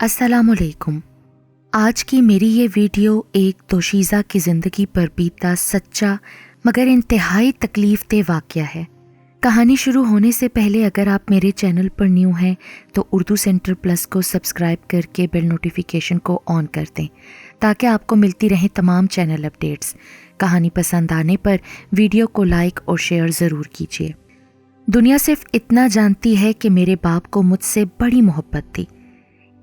السلام علیکم۔ آج کی میری یہ ویڈیو ایک دوشیزہ کی زندگی پر بیتا سچا مگر انتہائی تکلیف دہ واقعہ ہے۔ کہانی شروع ہونے سے پہلے اگر آپ میرے چینل پر نیو ہیں تو اردو سینٹر پلس کو سبسکرائب کر کے بیل نوٹیفیکیشن کو آن کر دیں تاکہ آپ کو ملتی رہیں تمام چینل اپڈیٹس۔ کہانی پسند آنے پر ویڈیو کو لائک اور شیئر ضرور کیجیے۔ دنیا صرف اتنا جانتی ہے کہ میرے باپ کو مجھ سے بڑی محبت تھی۔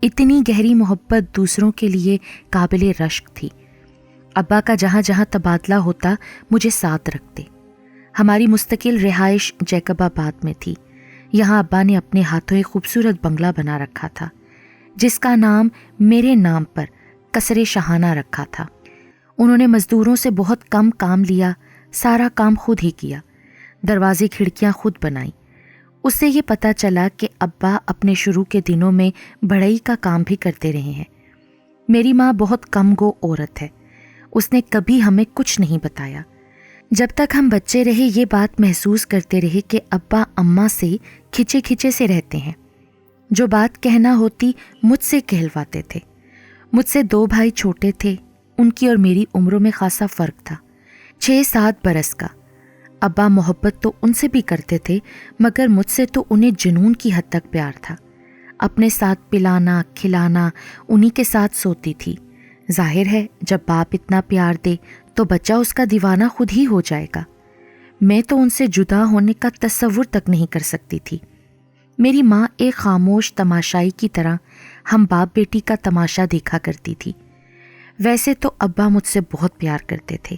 اتنی گہری محبت دوسروں کے لیے قابل رشک تھی۔ ابا کا جہاں جہاں تبادلہ ہوتا مجھے ساتھ رکھتے۔ ہماری مستقل رہائش جیکب آباد میں تھی۔ یہاں ابا نے اپنے ہاتھوں ایک خوبصورت بنگلہ بنا رکھا تھا جس کا نام میرے نام پر قصر شاہانہ رکھا تھا۔ انہوں نے مزدوروں سے بہت کم کام لیا، سارا کام خود ہی کیا، دروازے کھڑکیاں خود بنائیں۔ اس سے یہ پتہ چلا کہ ابا اپنے شروع کے دنوں میں بڑھئی کا کام بھی کرتے رہے ہیں۔ میری ماں بہت کم گو عورت ہے، اس نے کبھی ہمیں کچھ نہیں بتایا۔ جب تک ہم بچے رہے یہ بات محسوس کرتے رہے کہ ابا اماں سے کھچے کھچے سے رہتے ہیں۔ جو بات کہنا ہوتی مجھ سے کہلواتے تھے۔ مجھ سے 2 بھائی چھوٹے تھے، ان کی اور میری عمروں میں خاصا فرق تھا، 6-7 برس کا۔ ابا محبت تو ان سے بھی کرتے تھے مگر مجھ سے تو انہیں جنون کی حد تک پیار تھا۔ اپنے ساتھ پلانا کھلانا، انہی کے ساتھ سوتی تھی۔ ظاہر ہے جب باپ اتنا پیار دے تو بچہ اس کا دیوانہ خود ہی ہو جائے گا۔ میں تو ان سے جدا ہونے کا تصور تک نہیں کر سکتی تھی۔ میری ماں ایک خاموش تماشائی کی طرح ہم باپ بیٹی کا تماشا دیکھا کرتی تھی۔ ویسے تو ابا مجھ سے بہت پیار کرتے تھے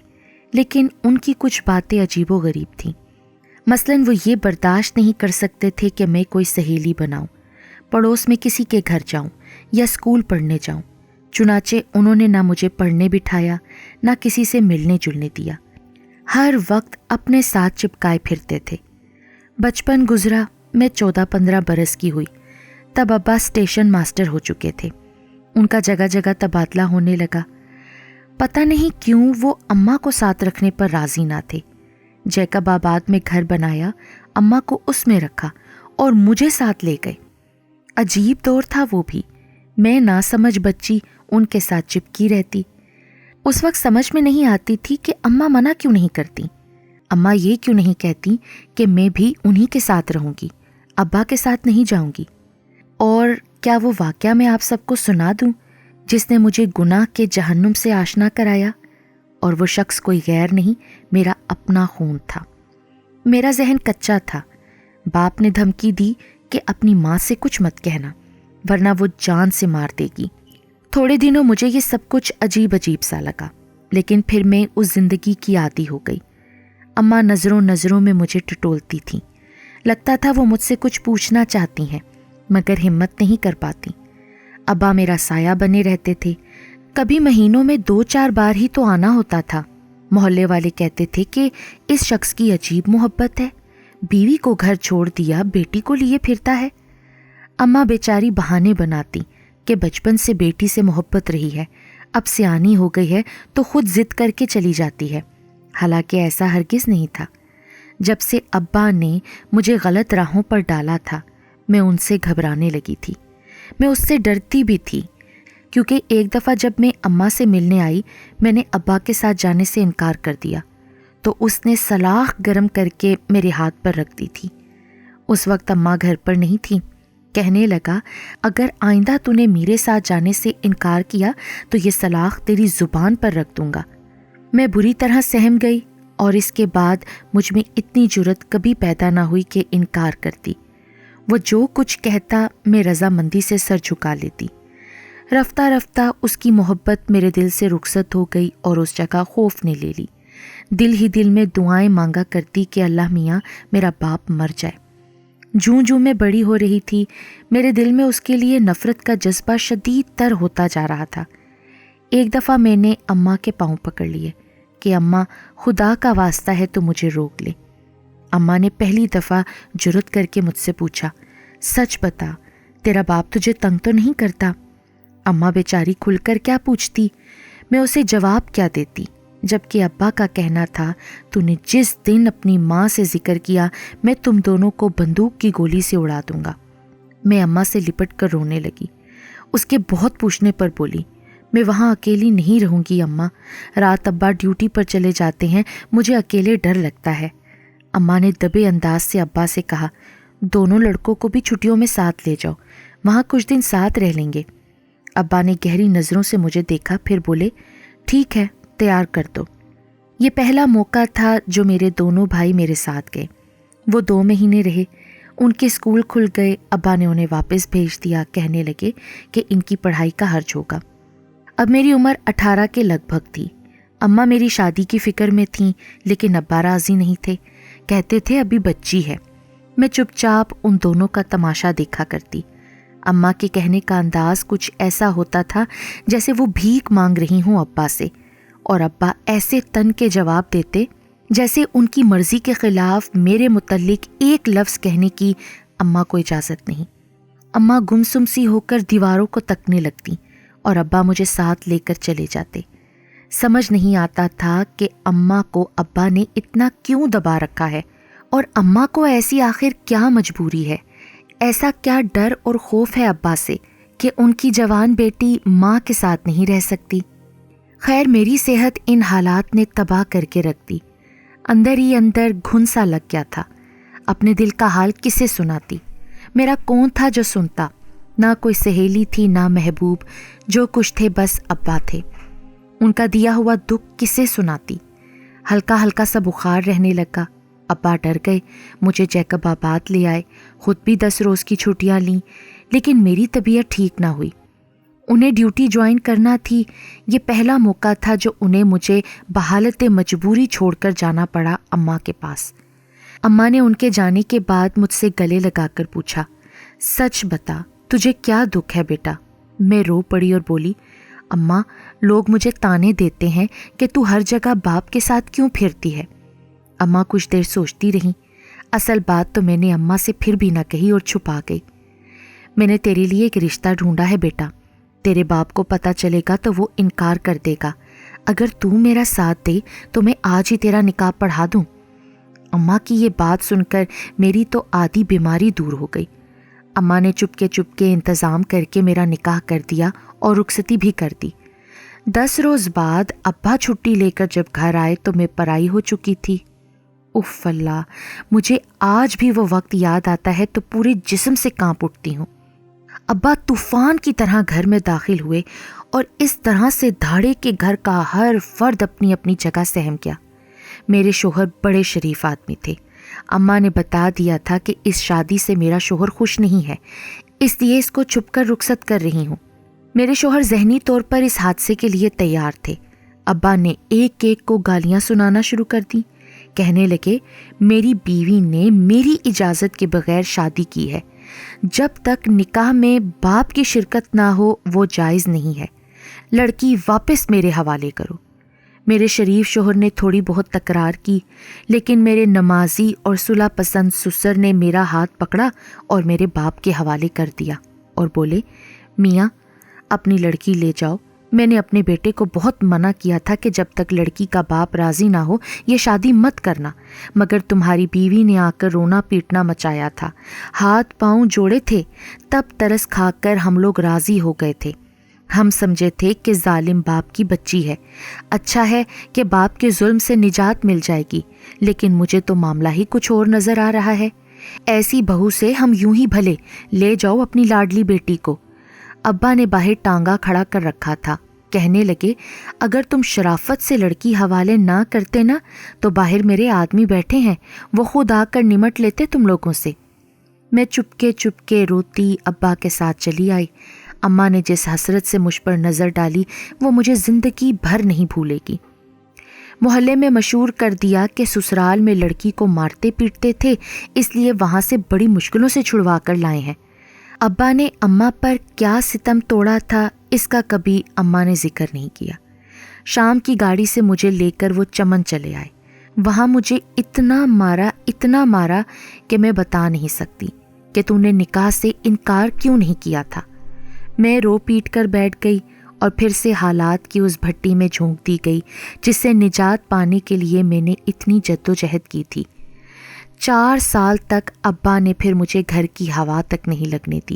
لیکن ان کی کچھ باتیں عجیب و غریب تھیں۔ مثلاً وہ یہ برداشت نہیں کر سکتے تھے کہ میں کوئی سہیلی بناؤں، پڑوس میں کسی کے گھر جاؤں یا اسکول پڑھنے جاؤں۔ چنانچہ انہوں نے نہ مجھے پڑھنے بٹھایا نہ کسی سے ملنے جلنے دیا۔ ہر وقت اپنے ساتھ چپکائے پھرتے تھے۔ بچپن گزرا، میں 14-15 برس کی ہوئی تب ابا اسٹیشن ماسٹر ہو چکے تھے۔ ان کا جگہ جگہ تبادلہ ہونے لگا۔ پتہ نہیں کیوں وہ اماں کو ساتھ رکھنے پر راضی نہ تھے۔ جیکب آباد میں گھر بنایا، اماں کو اس میں رکھا اور مجھے ساتھ لے گئے۔ عجیب دور تھا وہ بھی، میں ناسمجھ بچی ان کے ساتھ چپکی رہتی۔ اس وقت سمجھ میں نہیں آتی تھی کہ اماں منع کیوں نہیں کرتی۔ اماں یہ کیوں نہیں کہتی کہ میں بھی انہی کے ساتھ رہوں گی، ابا کے ساتھ نہیں جاؤں گی۔ اور کیا وہ واقعہ میں آپ سب کو سنا دوں جس نے مجھے گناہ کے جہنم سے آشنا کرایا؟ اور وہ شخص کوئی غیر نہیں، میرا اپنا خون تھا۔ میرا ذہن کچا تھا۔ باپ نے دھمکی دی کہ اپنی ماں سے کچھ مت کہنا ورنہ وہ جان سے مار دے گی۔ تھوڑے دنوں مجھے یہ سب کچھ عجیب عجیب سا لگا لیکن پھر میں اس زندگی کی عادی ہو گئی۔ اماں نظروں نظروں میں مجھے ٹٹولتی تھیں۔ لگتا تھا وہ مجھ سے کچھ پوچھنا چاہتی ہیں مگر ہمت نہیں کر پاتی۔ ابا میرا سایہ بنے رہتے تھے۔ کبھی مہینوں میں 2-4 بار ہی تو آنا ہوتا تھا۔ محلے والے کہتے تھے کہ اس شخص کی عجیب محبت ہے، بیوی کو گھر چھوڑ دیا بیٹی کو لیے پھرتا ہے۔ اماں بیچاری بہانے بناتی کہ بچپن سے بیٹی سے محبت رہی ہے، اب سیانی ہو گئی ہے تو خود ضد کر کے چلی جاتی ہے، حالانکہ ایسا ہرگز نہیں تھا۔ جب سے ابا نے مجھے غلط راہوں پر ڈالا تھا میں ان سے گھبرانے لگی تھی۔ میں اس سے ڈرتی بھی تھی کیونکہ ایک دفعہ جب میں اماں سے ملنے آئی میں نے ابا کے ساتھ جانے سے انکار کر دیا تو اس نے سلاخ گرم کر کے میرے ہاتھ پر رکھ دی تھی۔ اس وقت اماں گھر پر نہیں تھی۔ کہنے لگا اگر آئندہ تو نے میرے ساتھ جانے سے انکار کیا تو یہ سلاخ تیری زبان پر رکھ دوں گا۔ میں بری طرح سہم گئی اور اس کے بعد مجھ میں اتنی جرت کبھی پیدا نہ ہوئی کہ انکار کرتی۔ وہ جو کچھ کہتا میں رضامندی سے سر جھکا لیتی۔ رفتہ رفتہ اس کی محبت میرے دل سے رخصت ہو گئی اور اس جگہ خوف نے لے لی۔ دل ہی دل میں دعائیں مانگا کرتی کہ اللہ میاں میرا باپ مر جائے۔ جوں جوں میں بڑی ہو رہی تھی میرے دل میں اس کے لیے نفرت کا جذبہ شدید تر ہوتا جا رہا تھا۔ ایک دفعہ میں نے اماں کے پاؤں پکڑ لیے کہ اماں خدا کا واسطہ ہے تو مجھے روک لے۔ اماں نے پہلی دفعہ جرت کر کے مجھ سے پوچھا سچ بتا تیرا باپ تجھے تنگ تو نہیں کرتا؟ اماں بیچاری کھل کر کیا پوچھتی، میں اسے جواب کیا دیتی، جبکہ ابا کا کہنا تھا تو نے جس دن اپنی ماں سے ذکر کیا میں تم دونوں کو بندوق کی گولی سے اڑا دوں گا۔ میں اماں سے لپٹ کر رونے لگی۔ اس کے بہت پوچھنے پر بولی، میں وہاں اکیلی نہیں رہوں گی اماں، رات ابا ڈیوٹی پر چلے جاتے ہیں، مجھے اکیلے ڈر لگتا ہے۔ اماں نے دبے انداز سے ابا سے کہا، دونوں لڑکوں کو بھی چھٹیوں میں ساتھ لے جاؤ، وہاں کچھ دن ساتھ رہ لیں گے۔ ابا نے گہری نظروں سے مجھے دیکھا، پھر بولے، ٹھیک ہے، تیار کر دو۔ یہ پہلا موقع تھا جو میرے دونوں بھائی میرے ساتھ گئے۔ وہ 2 مہینے رہے، ان کے اسکول کھل گئے، ابا نے انہیں واپس بھیج دیا، کہنے لگے کہ ان کی پڑھائی کا خرچ ہوگا۔ اب میری عمر 18 کے لگ بھگ تھی۔ اماں میری شادی کی فکر میں تھیں، لیکن ابا راضی نہیں تھے، کہتے تھے ابھی بچی ہے۔ میں چپ چاپ ان دونوں کا تماشا دیکھا کرتی۔ اماں کے کہنے کا انداز کچھ ایسا ہوتا تھا جیسے وہ بھیک مانگ رہی ہوں ابا سے، اور ابا ایسے تن کے جواب دیتے جیسے ان کی مرضی کے خلاف میرے متعلق ایک لفظ کہنے کی اماں کو اجازت نہیں۔ اماں گمسم سی ہو کر دیواروں کو تکنے لگتی اور ابا مجھے ساتھ لے کر چلے جاتے۔ سمجھ نہیں آتا تھا کہ اماں کو ابا نے اتنا کیوں دبا رکھا ہے، اور اماں کو ایسی آخر کیا مجبوری ہے، ایسا کیا ڈر اور خوف ہے ابا سے کہ ان کی جوان بیٹی ماں کے ساتھ نہیں رہ سکتی۔ خیر میری صحت ان حالات نے تباہ کر کے رکھ دی۔ اندر ہی اندر گھن سا لگ گیا تھا۔ اپنے دل کا حال کسے سناتی؟ میرا کون تھا جو سنتا؟ نہ کوئی سہیلی تھی، نہ محبوب، جو کچھ تھے بس ابا تھے۔ ان کا دیا ہوا دکھ کسے سناتی؟ ہلکا ہلکا سا بخار رہنے لگا۔ ابا ڈر گئے، مجھے جیکب آباد لے آئے، خود بھی 10 روز کی چھٹیاں لیں، لیکن میری طبیعت ٹھیک نہ ہوئی۔ انہیں ڈیوٹی جوائن کرنا تھی۔ یہ پہلا موقع تھا جو انہیں مجھے بحالت مجبوری چھوڑ کر جانا پڑا اماں کے پاس۔ اماں نے ان کے جانے کے بعد مجھ سے گلے لگا کر پوچھا، سچ بتا، تجھے کیا دکھ ہے بیٹا؟ میں رو پڑی اور بولی، اماں، لوگ مجھے تانے دیتے ہیں کہ تو ہر جگہ باپ کے ساتھ کیوں پھرتی ہے۔ اماں کچھ دیر سوچتی رہیں۔ اصل بات تو میں نے اماں سے پھر بھی نہ کہی اور چھپا گئی۔ میں نے تیرے لیے ایک رشتہ ڈھونڈا ہے بیٹا، تیرے باپ کو پتہ چلے گا تو وہ انکار کر دے گا۔ اگر تو میرا ساتھ دے تو میں آج ہی تیرا نکاح پڑھا دوں۔ اماں کی یہ بات سن کر میری تو آدھی بیماری دور ہو گئی۔ اماں نے چپ کے انتظام کر کے میرا نکاح کر دیا اور رخصتی بھی کر دی۔ 10 روز بعد ابا چھٹی لے کر جب گھر آئے تو میں پرائی ہو چکی تھی۔ اف اللہ، مجھے آج بھی وہ وقت یاد آتا ہے تو پورے جسم سے کانپ اٹھتی ہوں۔ ابا طوفان کی طرح گھر میں داخل ہوئے اور اس طرح سے دھاڑے کہ گھر کا ہر فرد اپنی اپنی جگہ سہم گیا۔ میرے شوہر بڑے شریف آدمی تھے۔ اماں نے بتا دیا تھا کہ اس شادی سے میرا شوہر خوش نہیں ہے، اس لیے اس کو چھپ کر رخصت کر رہی ہوں۔ میرے شوہر ذہنی طور پر اس حادثے کے لیے تیار تھے۔ ابا نے ایک ایک کو گالیاں سنانا شروع کر دیں، کہنے لگے میری بیوی نے میری اجازت کے بغیر شادی کی ہے، جب تک نکاح میں باپ کی شرکت نہ ہو وہ جائز نہیں ہے، لڑکی واپس میرے حوالے کرو۔ میرے شریف شوہر نے تھوڑی بہت تکرار کی، لیکن میرے نمازی اور صلح پسند سسر نے میرا ہاتھ پکڑا اور میرے باپ کے حوالے کر دیا اور بولے، میاں اپنی لڑکی لے جاؤ۔ میں نے اپنے بیٹے کو بہت منع کیا تھا کہ جب تک لڑکی کا باپ راضی نہ ہو یہ شادی مت کرنا، مگر تمہاری بیوی نے آ کر رونا پیٹنا مچایا تھا، ہاتھ پاؤں جوڑے تھے، تب ترس کھا کر ہم لوگ راضی ہو گئے تھے۔ ہم سمجھے تھے کہ ظالم باپ کی بچی ہے، اچھا ہے کہ باپ کے ظلم سے نجات مل جائے گی، لیکن مجھے تو معاملہ ہی کچھ اور نظر آ رہا ہے۔ ایسی بہو سے ہم یوں ہی بھلے لے جاؤ اپنی لاڈلی بیٹی کو۔ ابا نے باہر ٹانگا کھڑا کر رکھا تھا، کہنے لگے اگر تم شرافت سے لڑکی حوالے نہ کرتے نا تو باہر میرے آدمی بیٹھے ہیں، وہ خود آ کر نمٹ لیتے تم لوگوں سے۔ میں چپ کے روتی ابا کے ساتھ چلی آئی۔ اماں نے جس حسرت سے مجھ پر نظر ڈالی وہ مجھے زندگی بھر نہیں بھولے گی۔ محلے میں مشہور کر دیا کہ سسرال میں لڑکی کو مارتے پیٹتے تھے، اس لیے وہاں سے بڑی مشکلوں سے چھڑوا کر لائے ہیں۔ ابا نے اماں پر کیا ستم توڑا تھا اس کا کبھی اماں نے ذکر نہیں کیا۔ شام کی گاڑی سے مجھے لے کر وہ چمن چلے آئے۔ وہاں مجھے اتنا مارا کہ میں بتا نہیں سکتی کہ تو نے نکاح سے انکار کیوں نہیں کیا تھا۔ میں رو پیٹ کر بیٹھ گئی اور پھر سے حالات کی اس بھٹی میں جھونک دی گئی جس سے نجات پانے کے لیے میں نے اتنی جدوجہد کی تھی۔ 4 سال تک ابا نے پھر مجھے گھر کی ہوا تک نہیں لگنے دی۔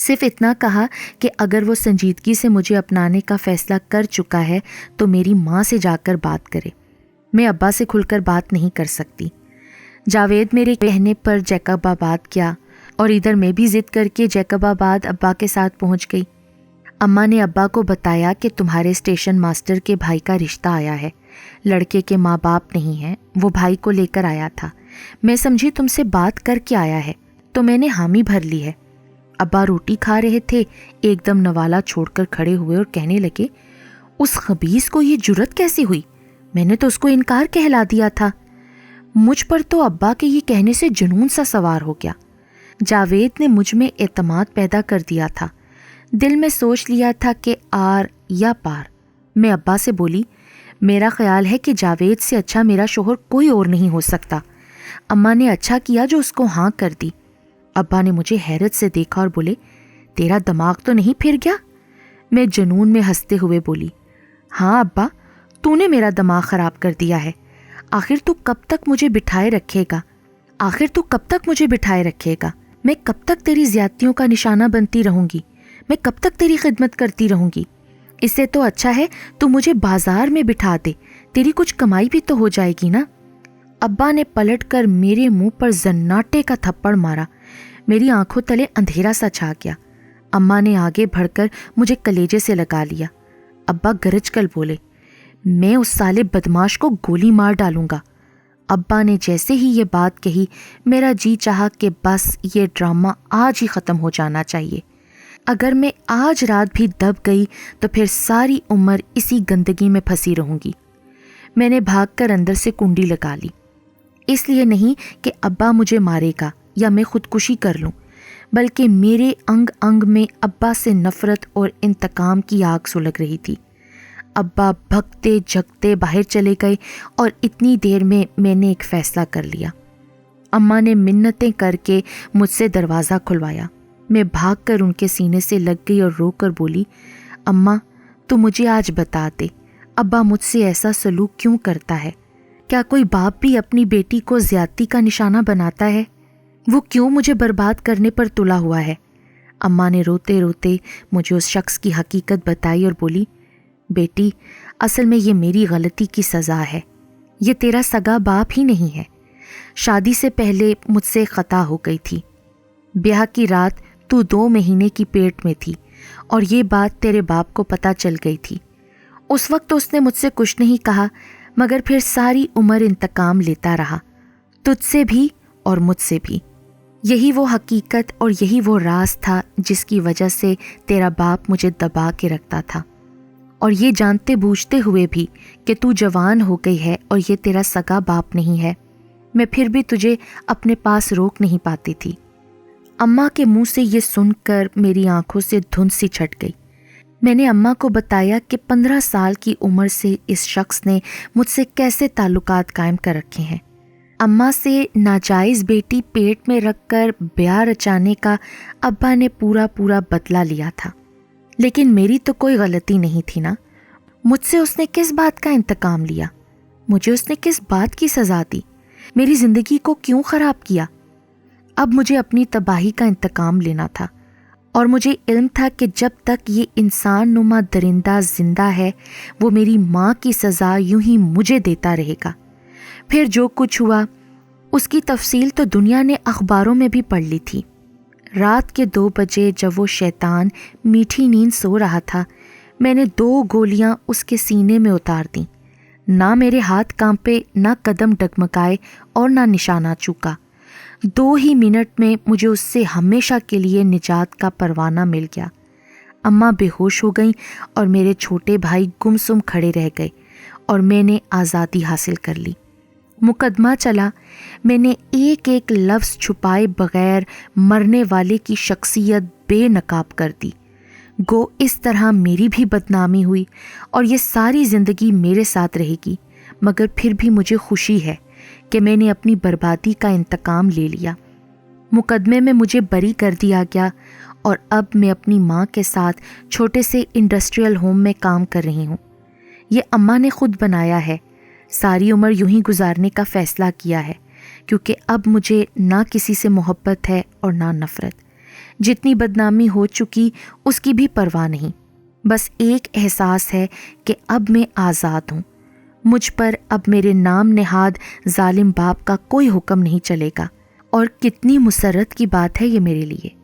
صرف اتنا کہا کہ اگر وہ سنجیدگی سے مجھے اپنانے کا فیصلہ کر چکا ہے تو میری ماں سے جا کر بات کرے، میں ابا سے کھل کر بات نہیں کر سکتی۔ جاوید میرے کہنے پر جیکب آباد کیا اور ادھر میں بھی ضد کر کے جیکب آباد ابا کے ساتھ پہنچ گئی۔ اماں نے ابا کو بتایا کہ تمہارے اسٹیشن ماسٹر کے بھائی کا رشتہ آیا ہے، لڑکے کے ماں باپ نہیں ہیں، وہ بھائی کو لے کر آیا تھا، میں سمجھی تم سے بات کر کے آیا ہے تو میں نے حامی بھر لی ہے۔ ابا روٹی کھا رہے تھے، ایک دم نوالا چھوڑ کر کھڑے ہوئے اور کہنے لگے، اس خبیث کو یہ جرت کیسی ہوئی؟ میں نے تو اس کو انکار کہلا دیا تھا۔ مجھ پر تو ابا کے یہ کہنے سے جنون سا سوار ہو گیا۔ جاوید نے مجھ میں اعتماد پیدا کر دیا تھا، دل میں سوچ لیا تھا کہ آر یا پار۔ میں ابا سے بولی، میرا خیال ہے کہ جاوید سے اچھا میرا شوہر کوئی اور نہیں ہو سکتا۔ اماں نے اچھا کیا جو اس کو ہاں کر دی۔ ابا نے مجھے حیرت سے دیکھا اور بولے، تیرا دماغ تو نہیں پھر گیا؟ میں جنون میں ہنستے ہوئے بولی، ہاں ابا، تو نے میرا دماغ خراب کر دیا ہے۔ آخر تو کب تک مجھے بٹھائے رکھے گا؟ میں کب تک تیری زیادتیوں کا نشانہ بنتی رہوں گی؟ میں کب تک تیری خدمت کرتی رہوں گی؟ اس سے تو اچھا ہے تو مجھے بازار میں بٹھا دے، تیری کچھ کمائی بھی تو ہو جائے گی نا۔ ابا نے پلٹ کر میرے منہ پر زناٹے کا تھپڑ مارا، میری آنکھوں تلے اندھیرا سا چھا گیا۔ اماں نے آگے بڑھ کر مجھے کلیجے سے لگا لیا۔ ابا گرج کر بولے، میں اس سالے بدماش کو گولی مار ڈالوں گا۔ ابا نے جیسے ہی یہ بات کہی، میرا جی چاہا کہ بس یہ ڈرامہ آج ہی ختم ہو جانا چاہیے۔ اگر میں آج رات بھی دب گئی تو پھر ساری عمر اسی گندگی میں پھنسی رہوں گی۔ میں نے بھاگ کر اندر سے کنڈی لگا لی، اس لیے نہیں کہ ابا مجھے مارے گا یا میں خودکشی کر لوں، بلکہ میرے انگ انگ میں ابا سے نفرت اور انتقام کی آگ سلگ رہی تھی۔ ابا بھگتے جھگتے باہر چلے گئے اور اتنی دیر میں نے ایک فیصلہ کر لیا۔ اماں نے منتیں کر کے مجھ سے دروازہ کھلوایا۔ میں بھاگ کر ان کے سینے سے لگ گئی اور رو کر بولی، اماں تو مجھے آج بتا دے، ابا مجھ سے ایسا سلوک کیوں کرتا ہے؟ کیا کوئی باپ بھی اپنی بیٹی کو زیادتی کا نشانہ بناتا ہے؟ وہ کیوں مجھے برباد کرنے پر تلا ہوا ہے؟ اماں نے روتے روتے مجھے اس شخص کی حقیقت بتائی اور بولی، بیٹی اصل میں یہ میری غلطی کی سزا ہے، یہ تیرا سگا باپ ہی نہیں ہے، شادی سے پہلے مجھ سے خطا ہو گئی تھی، بیاہ کی رات تو 2 مہینے کی پیٹ میں تھی اور یہ بات تیرے باپ کو پتہ چل گئی تھی۔ اس وقت اس نے مجھ سے کچھ نہیں کہا، مگر پھر ساری عمر انتقام لیتا رہا، تجھ سے بھی اور مجھ سے بھی۔ یہی وہ حقیقت اور یہی وہ راز تھا جس کی وجہ سے تیرا باپ مجھے دبا کے رکھتا تھا، اور یہ جانتے بوجھتے ہوئے بھی کہ تو جوان ہو گئی ہے اور یہ تیرا سگا باپ نہیں ہے، میں پھر بھی تجھے اپنے پاس روک نہیں پاتی تھی۔ اماں کے منہ سے یہ سن کر میری آنکھوں سے دھند سی چھٹ گئی۔ میں نے اماں کو بتایا کہ 15 سال کی عمر سے اس شخص نے مجھ سے کیسے تعلقات قائم کر رکھے ہیں۔ اماں سے ناجائز بیٹی پیٹ میں رکھ کر بیاہ رچانے کا ابا نے پورا بدلہ لیا تھا، لیکن میری تو کوئی غلطی نہیں تھی نا۔ مجھ سے اس نے کس بات کا انتقام لیا؟ مجھے اس نے کس بات کی سزا دی؟ میری زندگی کو کیوں خراب کیا؟ اب مجھے اپنی تباہی کا انتقام لینا تھا، اور مجھے علم تھا کہ جب تک یہ انسان نما درندہ زندہ ہے وہ میری ماں کی سزا یوں ہی مجھے دیتا رہے گا۔ پھر جو کچھ ہوا اس کی تفصیل تو دنیا نے اخباروں میں بھی پڑھ لی تھی۔ رات کے 2 بجے جب وہ شیطان میٹھی نیند سو رہا تھا، میں نے 2 گولیاں اس کے سینے میں اتار دیں۔ نہ میرے ہاتھ کانپے، نہ قدم ڈگمگائے اور نہ نشانہ چوکا۔ 2 ہی منٹ میں مجھے اس سے ہمیشہ کے لیے نجات کا پروانہ مل گیا۔ اماں بے ہوش ہو گئیں اور میرے چھوٹے بھائی گمسم کھڑے رہ گئے اور میں نے آزادی حاصل کر لی۔ مقدمہ چلا، میں نے ایک ایک لفظ چھپائے بغیر مرنے والے کی شخصیت بے نقاب کر دی۔ گو اس طرح میری بھی بدنامی ہوئی اور یہ ساری زندگی میرے ساتھ رہے گی، مگر پھر بھی مجھے خوشی ہے کہ میں نے اپنی بربادی کا انتقام لے لیا۔ مقدمے میں مجھے بری کر دیا گیا اور اب میں اپنی ماں کے ساتھ چھوٹے سے انڈسٹریل ہوم میں کام کر رہی ہوں۔ یہ اماں نے خود بنایا ہے، ساری عمر یوں ہی گزارنے کا فیصلہ کیا ہے، کیونکہ اب مجھے نہ کسی سے محبت ہے اور نہ نفرت۔ جتنی بدنامی ہو چکی اس کی بھی پرواہ نہیں، بس ایک احساس ہے کہ اب میں آزاد ہوں، مجھ پر اب میرے نام نہاد ظالم باپ کا کوئی حکم نہیں چلے گا۔ اور کتنی مسرت کی بات ہے یہ میرے لیے۔